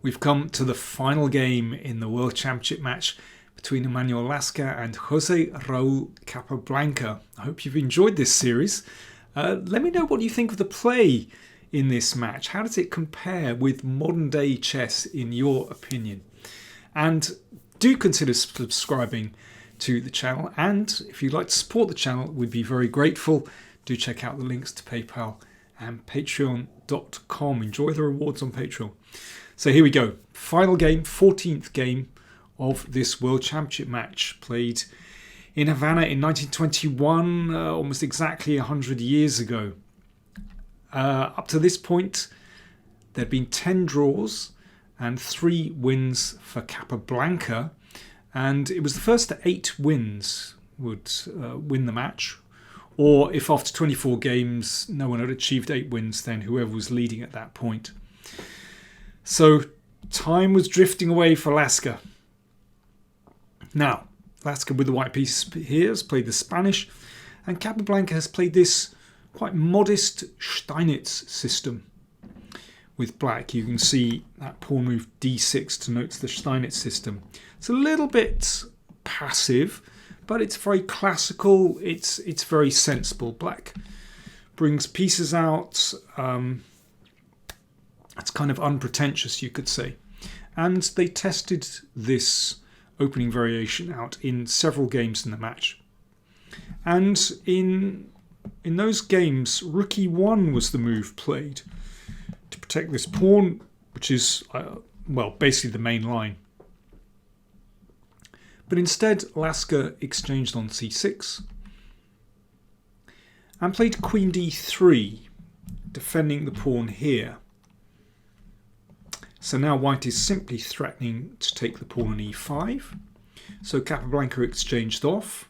We've come to the final game in the World Championship match between Emmanuel Lasker and Jose Raul Capablanca. I hope you've enjoyed this series. Let me know what you think of the play in this match. How does it compare with modern day chess in your opinion? And do consider subscribing to the channel, and if you'd like to support the channel, we'd be very grateful. Do check out the links to PayPal and patreon.com. Enjoy the rewards on Patreon. So here we go. Final game, 14th game of this World Championship match, played in Havana in 1921, almost exactly 100 years ago. Up to this point, there'd been 10 draws and 3 wins for Capablanca, and it was the first to 8 wins would win the match, or if after 24 games no one had achieved 8 wins, then whoever was leading at that point. So time was drifting away for Lasker. Now, Lasker with the white piece here has played the Spanish, and Capablanca has played this quite modest Steinitz system with black. You can see that pawn move d6 denotes the Steinitz system. It's a little bit passive, but it's very classical. It's very sensible. Black brings pieces out. It's kind of unpretentious, you could say. And they tested this opening variation out in several games in the match. And in those games, rook e1 was the move played to protect this pawn, which is, basically the main line. But instead, Lasker exchanged on c6 and played queen d3, defending the pawn here. So now white is simply threatening to take the pawn on e5. So Capablanca exchanged off.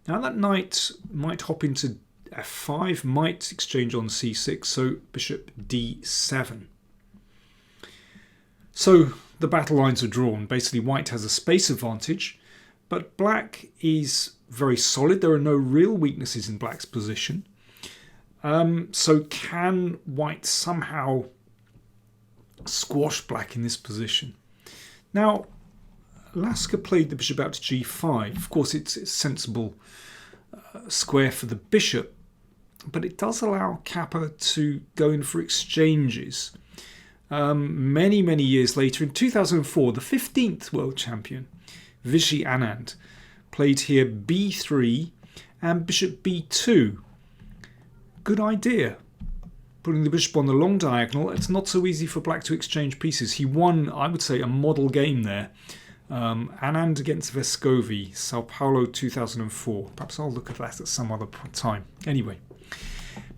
Now that knight might hop into f5, might exchange on c6, so bishop d7. So the battle lines are drawn. Basically white has a space advantage, but black is very solid. There are no real weaknesses in black's position. So can white somehow squash black in this position? Now, Lasker played the bishop out to g5. Of course, it's a sensible square for the bishop, but it does allow Kappa to go in for exchanges. Many years later, in 2004, the 15th world champion, Vishy Anand, played here b3 and bishop b2. Good idea. Putting the bishop on the long diagonal, it's not so easy for black to exchange pieces. He won, I would say, a model game there. Anand against Vescovi, Sao Paulo 2004. Perhaps I'll look at that at some other time. Anyway,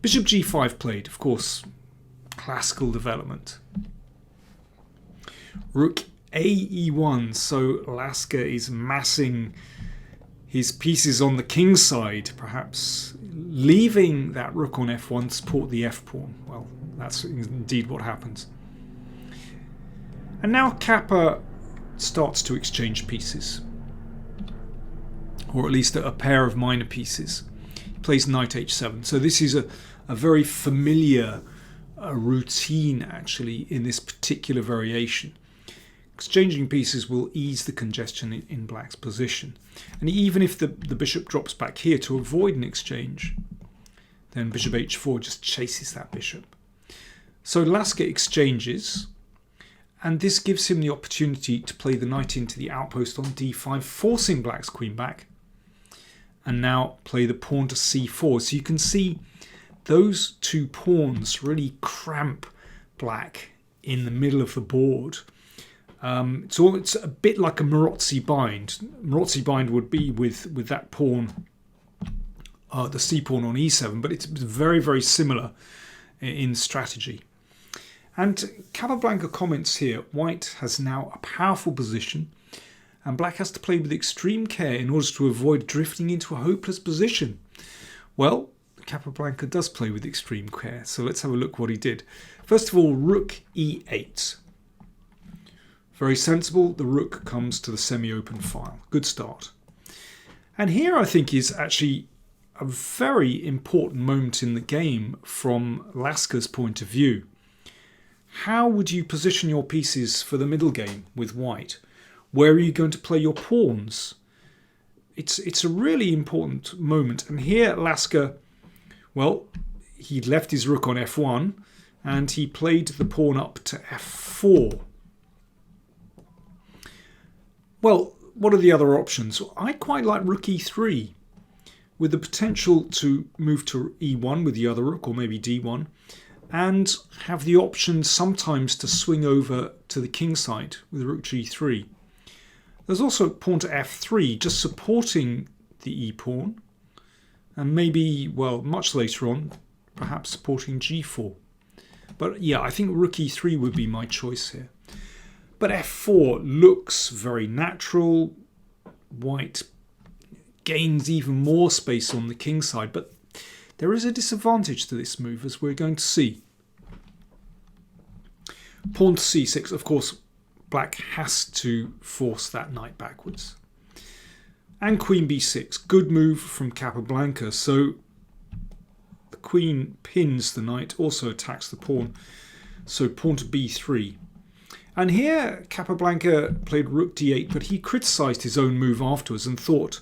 bishop g5 played, of course, classical development. Rook ae1, so Lasker is massing his pieces on the king's side, perhaps leaving that rook on f1 to support the f-pawn. Well, that's indeed what happens. And now Kappa starts to exchange pieces, or at least a pair of minor pieces. He plays knight h7. So this is a very familiar routine, actually, in this particular variation. Exchanging pieces will ease the congestion in black's position. And even if the bishop drops back here to avoid an exchange, then bishop h4 just chases that bishop. So Lasker exchanges, and this gives him the opportunity to play the knight into the outpost on d5, forcing black's queen back, and now play the pawn to c4. So you can see those two pawns really cramp black in the middle of the board. So it's a bit like a Marozzi bind. Marozzi bind would be with that pawn, the c pawn on e7, but it's very similar in strategy. And Capablanca comments here, white has now a powerful position and black has to play with extreme care in order to avoid drifting into a hopeless position. Well, Capablanca does play with extreme care, so let's have a look what he did. First of all, rook e8. Very sensible. The rook comes to the semi-open file. Good start. And here I think is actually a very important moment in the game from Lasker's point of view. how would you position your pieces for the middle game with white? Where are you going to play your pawns? It's a really important moment. And here Lasker, well, he left his rook on f1 and he played the pawn up to f4. Well, what are the other options? I quite like rook e3 with the potential to move to e1 with the other rook, or maybe d1, and have the option sometimes to swing over to the king side with rook g3. There's also pawn to f3, just supporting the e-pawn, and maybe, well, much later on, perhaps supporting g4. But yeah, I think rook e3 would be my choice here. But f4 looks very natural. White gains even more space on the king side, but there is a disadvantage to this move, as we're going to see. Pawn to c6, of course, black has to force that knight backwards. And queen b6, good move from Capablanca. So the queen pins the knight, also attacks the pawn. So pawn to b3. And here Capablanca played rook d8, but he criticised his own move afterwards and thought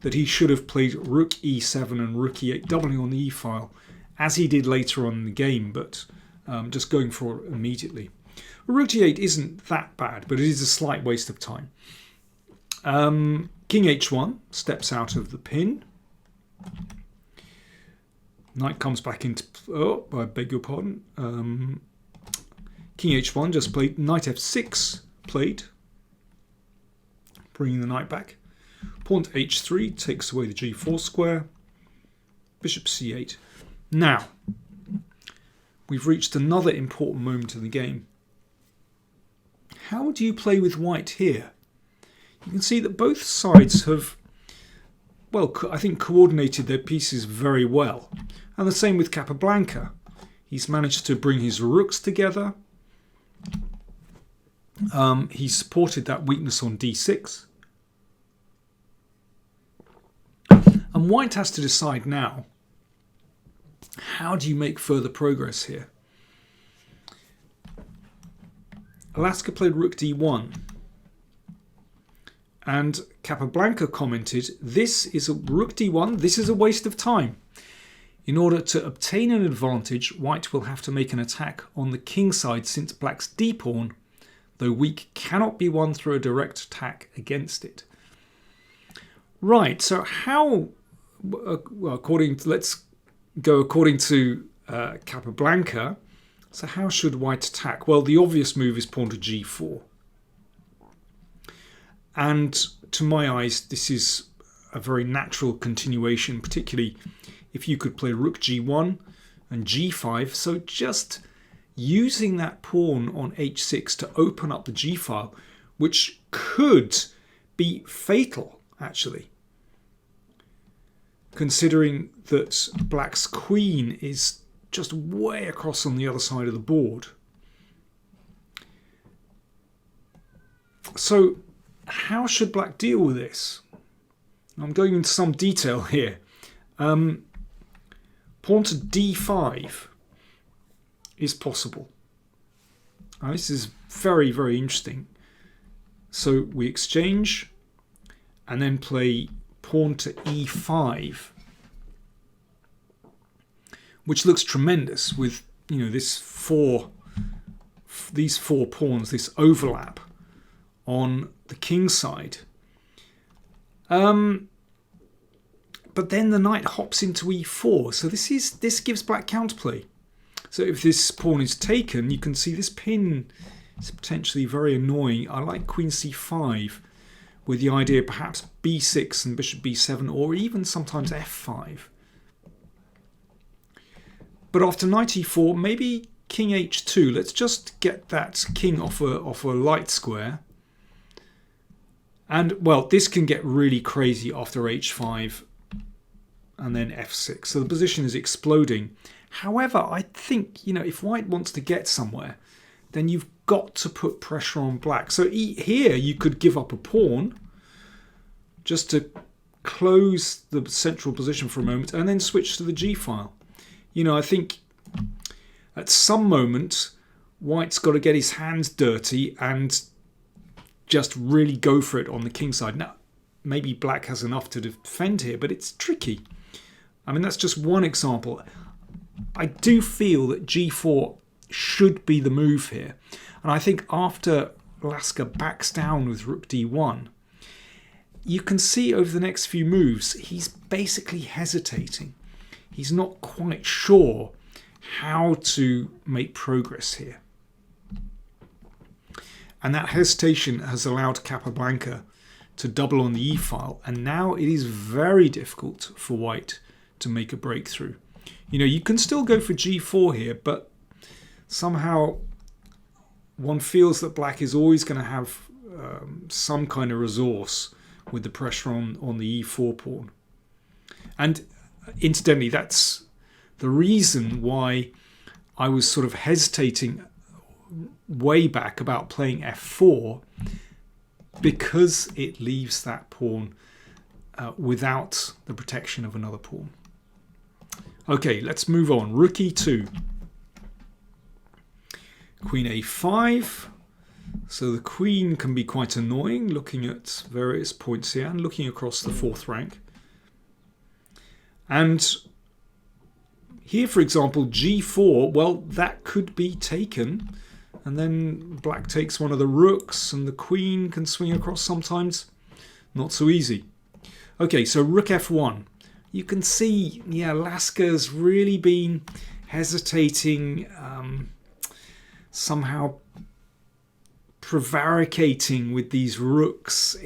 that he should have played rook e7 and rook e8, doubling on the e-file, as he did later on in the game, but just going for it immediately. Rook d8 isn't that bad, but it is a slight waste of time. King h1 steps out of the pin. Knight comes back into... Oh, I beg your pardon. King h1 just played. Knight f6 played, bringing the knight back. Pawn to h3 takes away the g4 square. Bishop c8. Now, we've reached another important moment in the game. How do you play with white here? You can see that both sides have, well, I think coordinated their pieces very well. And the same with Capablanca. He's managed to bring his rooks together. He supported that weakness on d6. And white has to decide now, how do you make further progress here? Lasker played rook d1. And Capablanca commented, this is a rook d1, this is a waste of time. In order to obtain an advantage, white will have to make an attack on the king side, since black's d-pawn, though weak, cannot be won through a direct attack against it. Right, so how, well, let's go according to Capablanca. So how should white attack? Well, the obvious move is pawn to g4. And to my eyes, this is a very natural continuation, particularly if you could play rook g1 and g5. So just using that pawn on h6 to open up the g-file, which could be fatal, actually, considering that black's queen is just way across on the other side of the board. So how should black deal with this? I'm going into some detail here. Pawn to d5 is possible. Now, this is very, very interesting. So we exchange and then play pawn to e5, which looks tremendous with, you know, these four pawns, this overlap on the king side. But then the knight hops into e4, so this gives black counterplay. So if this pawn is taken, you can see this pin is potentially very annoying. I like queen c5 with the idea perhaps b6 and bishop b7, or even sometimes f5. But after knight e4, maybe king h2. Let's just get that king off a light square. And, well, this can get really crazy after h5 and then f6. So the position is exploding. However, I think, you know, if white wants to get somewhere, then you've got to put pressure on black. So here you could give up a pawn just to close the central position for a moment and then switch to the g-file. You know, I think at some moment White's got to get his hands dirty and just really go for it on the king side. Now, maybe black has enough to defend here, but it's tricky. I mean, that's just one example. I do feel that g4 should be the move here. And I think after Lasker backs down with rook d1, you can see over the next few moves, he's basically hesitating. He's not quite sure how to make progress here. And that hesitation has allowed Capablanca to double on the e-file. And now it is very difficult for white to make a breakthrough. You know, you can still go for g4 here, but somehow one feels that black is always going to have some kind of resource with the pressure on the e4 pawn. And incidentally, that's the reason why I was sort of hesitating way back about playing f4, because it leaves that pawn without the protection of another pawn. Okay, let's move on. Rook e2. Queen a5. So the queen can be quite annoying, looking at various points here and looking across the fourth rank. And here, for example, g4, well, that could be taken. And then black takes one of the rooks and the queen can swing across sometimes. Not so easy. Okay, so rook f1. You can see, yeah, Lasker's really been hesitating, somehow prevaricating with these rooks.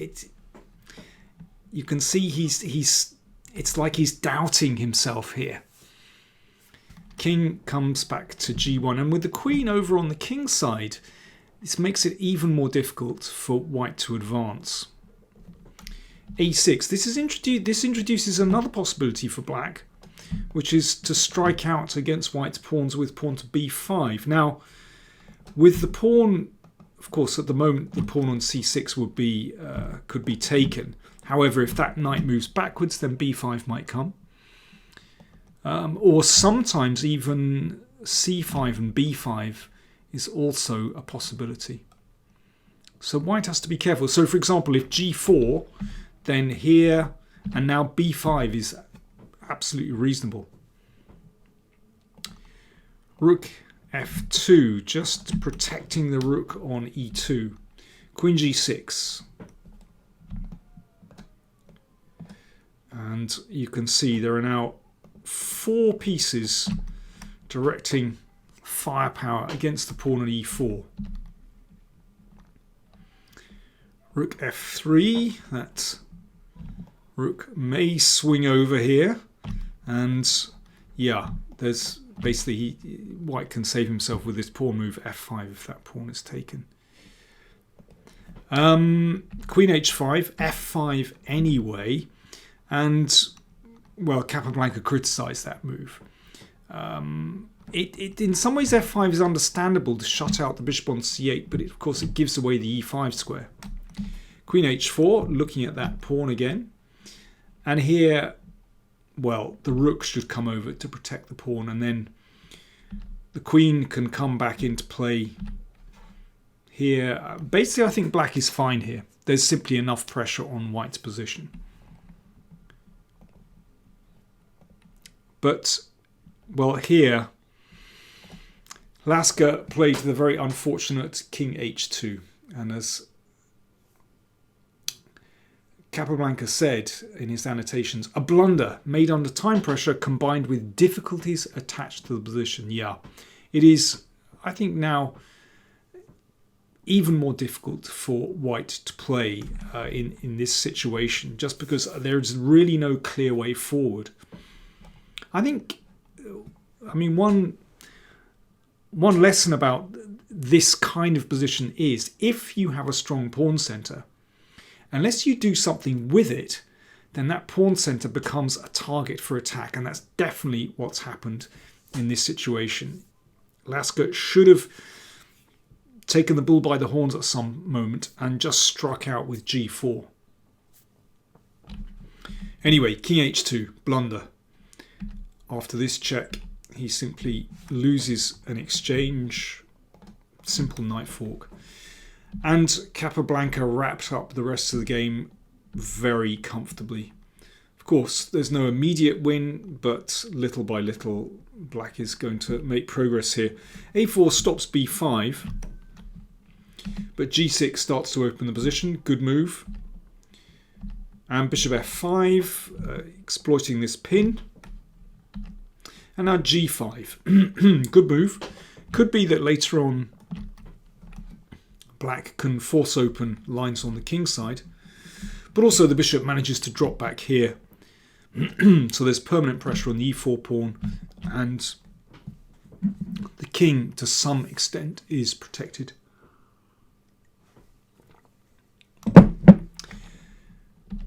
You can see it's like he's doubting himself here. King comes back to g1, and with the queen over on the king side, this makes it even more difficult for white to advance. a6. This introduces another possibility for black, which is to strike out against white's pawns with pawn to b5. Now, with the pawn, of course, at the moment the pawn on c6 would be could be taken. However, if that knight moves backwards, then b5 might come. Or sometimes even c5 and b5 is also a possibility. So white has to be careful. So for example, if g4, then here and now b5 is absolutely reasonable. Rook f2, just protecting the rook on e2. Queen g6. And you can see there are now 4 pieces directing firepower against the pawn on e4. Rook f3, that rook may swing over here, and yeah, there's basically white can save himself with this pawn move f5 if that pawn is taken. Queen h5, f5 anyway, and well, Capablanca criticised that move. In some ways f5 is understandable to shut out the bishop on c8, but of course it gives away the e5 square. Queen h4, looking at that pawn again. And here, well, the rook should come over to protect the pawn, and then the queen can come back into play here. Basically, I think black is fine here. There's simply enough pressure on white's position. But, well, here, Lasker played the very unfortunate king h2. And as Capablanca said in his annotations, a blunder made under time pressure combined with difficulties attached to the position. Yeah, it is, I think, now even more difficult for white to play in this situation, just because there is really no clear way forward. I mean, one lesson about this kind of position is if you have a strong pawn center, unless you do something with it, then that pawn center becomes a target for attack, and that's definitely what's happened in this situation. Lasker should have taken the bull by the horns at some moment and just struck out with g4. Anyway, king h2, blunder. After this check, he simply loses an exchange simple knight fork. And Capablanca wrapped up the rest of the game very comfortably. Of course, there's no immediate win, but little by little, black is going to make progress here. a4 stops b5, but g6 starts to open the position. Good move. And bishop f5, exploiting this pin. And now g5. Good move. Could be that later on black can force open lines on the king side. But also the bishop manages to drop back here. So there's permanent pressure on the e4 pawn. And the king, to some extent, is protected.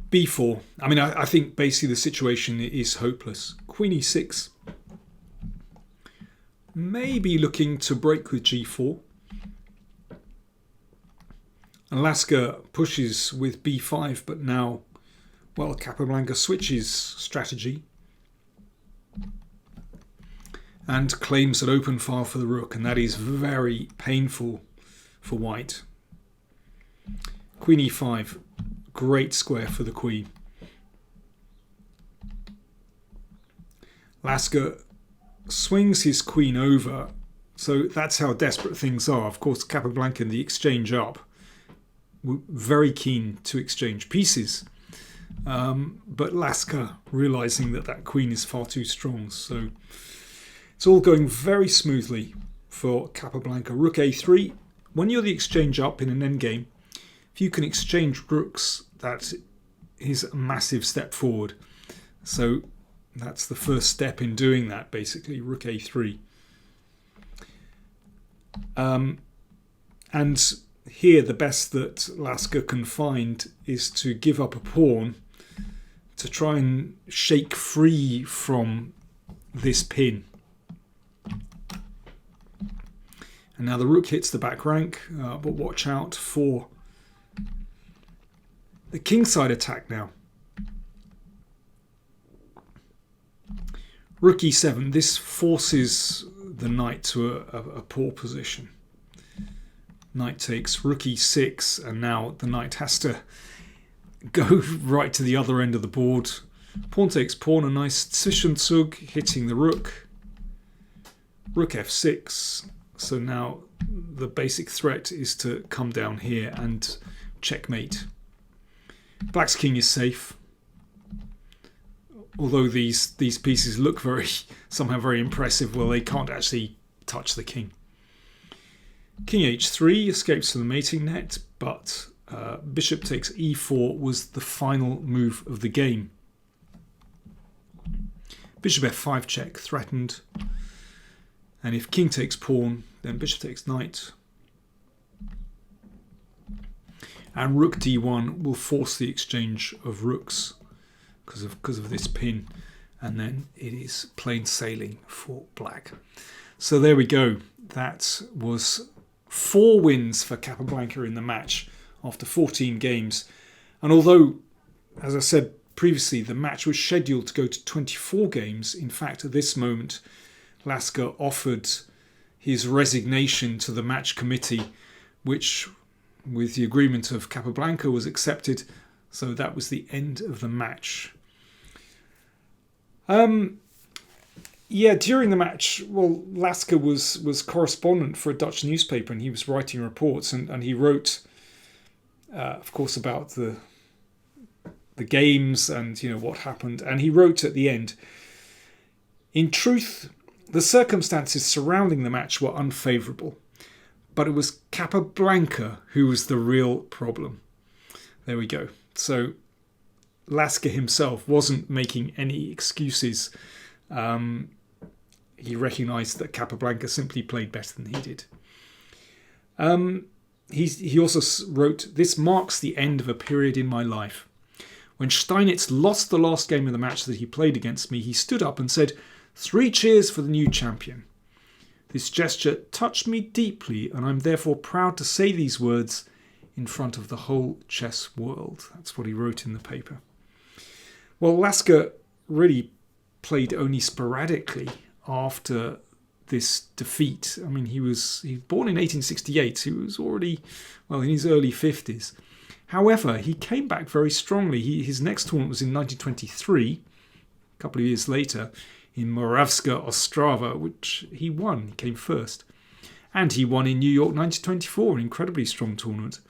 b4. I mean, I think basically the situation is hopeless. Queen e6. Maybe looking to break with g4. And Lasker pushes with b5, but now, well, Capablanca switches strategy and claims an open file for the rook, and that is very painful for white. Queen e5, great square for the queen. Lasker swings his queen over, so that's how desperate things are. Of course, Capablanca in the exchange up were very keen to exchange pieces, but Lasker realizing that that queen is far too strong, so it's all going very smoothly for Capablanca. Rook a3. When you're the exchange up in an endgame, if you can exchange rooks, that is a massive step forward. So that's the first step in doing that, basically. Rook a3. And here the best that Lasker can find is to give up a pawn to try and shake free from this pin. And now the rook hits the back rank, but watch out for the kingside attack now. Rook e7. This forces the knight to a poor position. Knight takes rook e6, and now the knight has to go right to the other end of the board. Pawn takes pawn, a nice Zwischenzug hitting the rook. Rook f6. So now the basic threat is to come down here and checkmate. Black's king is safe. Although these pieces look somehow very impressive, well, they can't actually touch the king. King h3 escapes to the mating net, but bishop takes e4 was the final move of the game. Bishop f5 check threatened. And if king takes pawn, then bishop takes knight. And rook d1 will force the exchange of rooks because of this pin. And then it is plain sailing for black. So there we go. That was 4 wins for Capablanca in the match after 14 games. And although, as I said previously, the match was scheduled to go to 24 games, in fact, at this moment, Lasker offered his resignation to the match committee, which, with the agreement of Capablanca, was accepted. So that was the end of the match. During the match, well, Lasker was correspondent for a Dutch newspaper, and he was writing reports, and he wrote, of course, about the games and what happened. And he wrote at the end, "In truth, the circumstances surrounding the match were unfavourable, but it was Capablanca who was the real problem." There we go. So Lasker himself wasn't making any excuses. He recognised that Capablanca simply played better than he did. He also wrote, "This marks the end of a period in my life. When Steinitz lost the last game of the match that he played against me, he stood up and said, 3 cheers for the new champion. This gesture touched me deeply, and I'm therefore proud to say these words in front of the whole chess world." That's what he wrote in the paper. Well, Lasker really played only sporadically after this defeat. I mean, he was born in 1868. He was already, well, in his early 50s. However, he came back very strongly. His next tournament was in 1923, a couple of years later, in Moravska Ostrava, which he won. He came first. And he won in New York 1924, an incredibly strong tournament.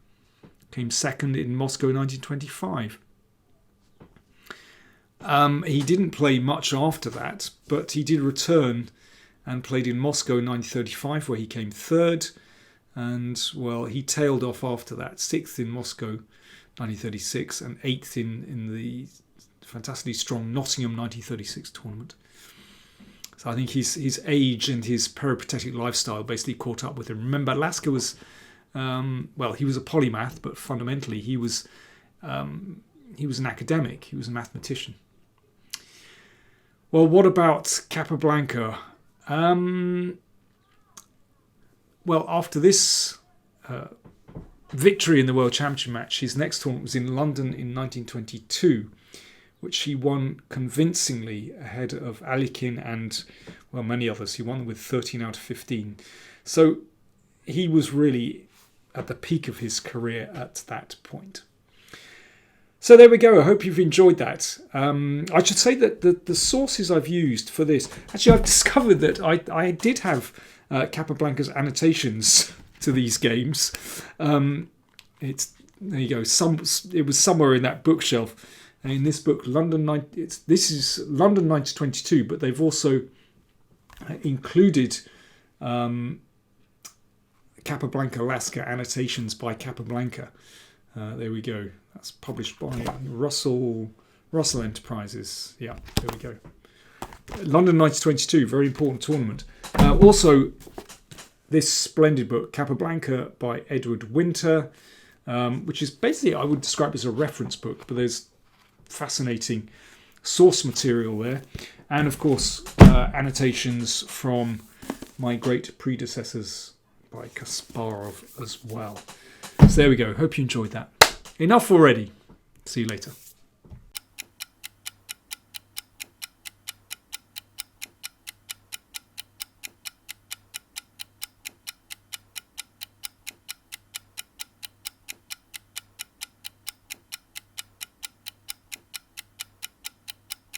Came second in Moscow 1925. He didn't play much after that, but he did return and played in Moscow in 1935, where he came third. And, well, he tailed off after that, sixth in Moscow 1936 and eighth in the fantastically strong Nottingham 1936 tournament. So I think his age and his peripatetic lifestyle basically caught up with him. Remember, Lasker was, well, he was a polymath, but fundamentally he was an academic. He was a mathematician. Well, what about Capablanca? Well, after this victory in the World Championship match, his next tournament was in London in 1922, which he won convincingly ahead of Alekhine and, well, many others. He won with 13 out of 15. So he was really at the peak of his career at that point. So there we go. I hope you've enjoyed that. I should say that the sources I've used for this, actually I've discovered that I did have Capablanca's annotations to these games. There you go. It was somewhere in that bookshelf. And in this book, this is London 1922, but they've also included Capablanca Lasker annotations by Capablanca. There we go. That's published by Russell Enterprises. Yeah, there we go. London 1922, very important tournament. Also, this splendid book, Capablanca by Edward Winter, which is basically, I would describe as a reference book, but there's fascinating source material there. And of course, annotations from my great predecessors by Kasparov as well. So there we go. Hope you enjoyed that. Enough already. See you later.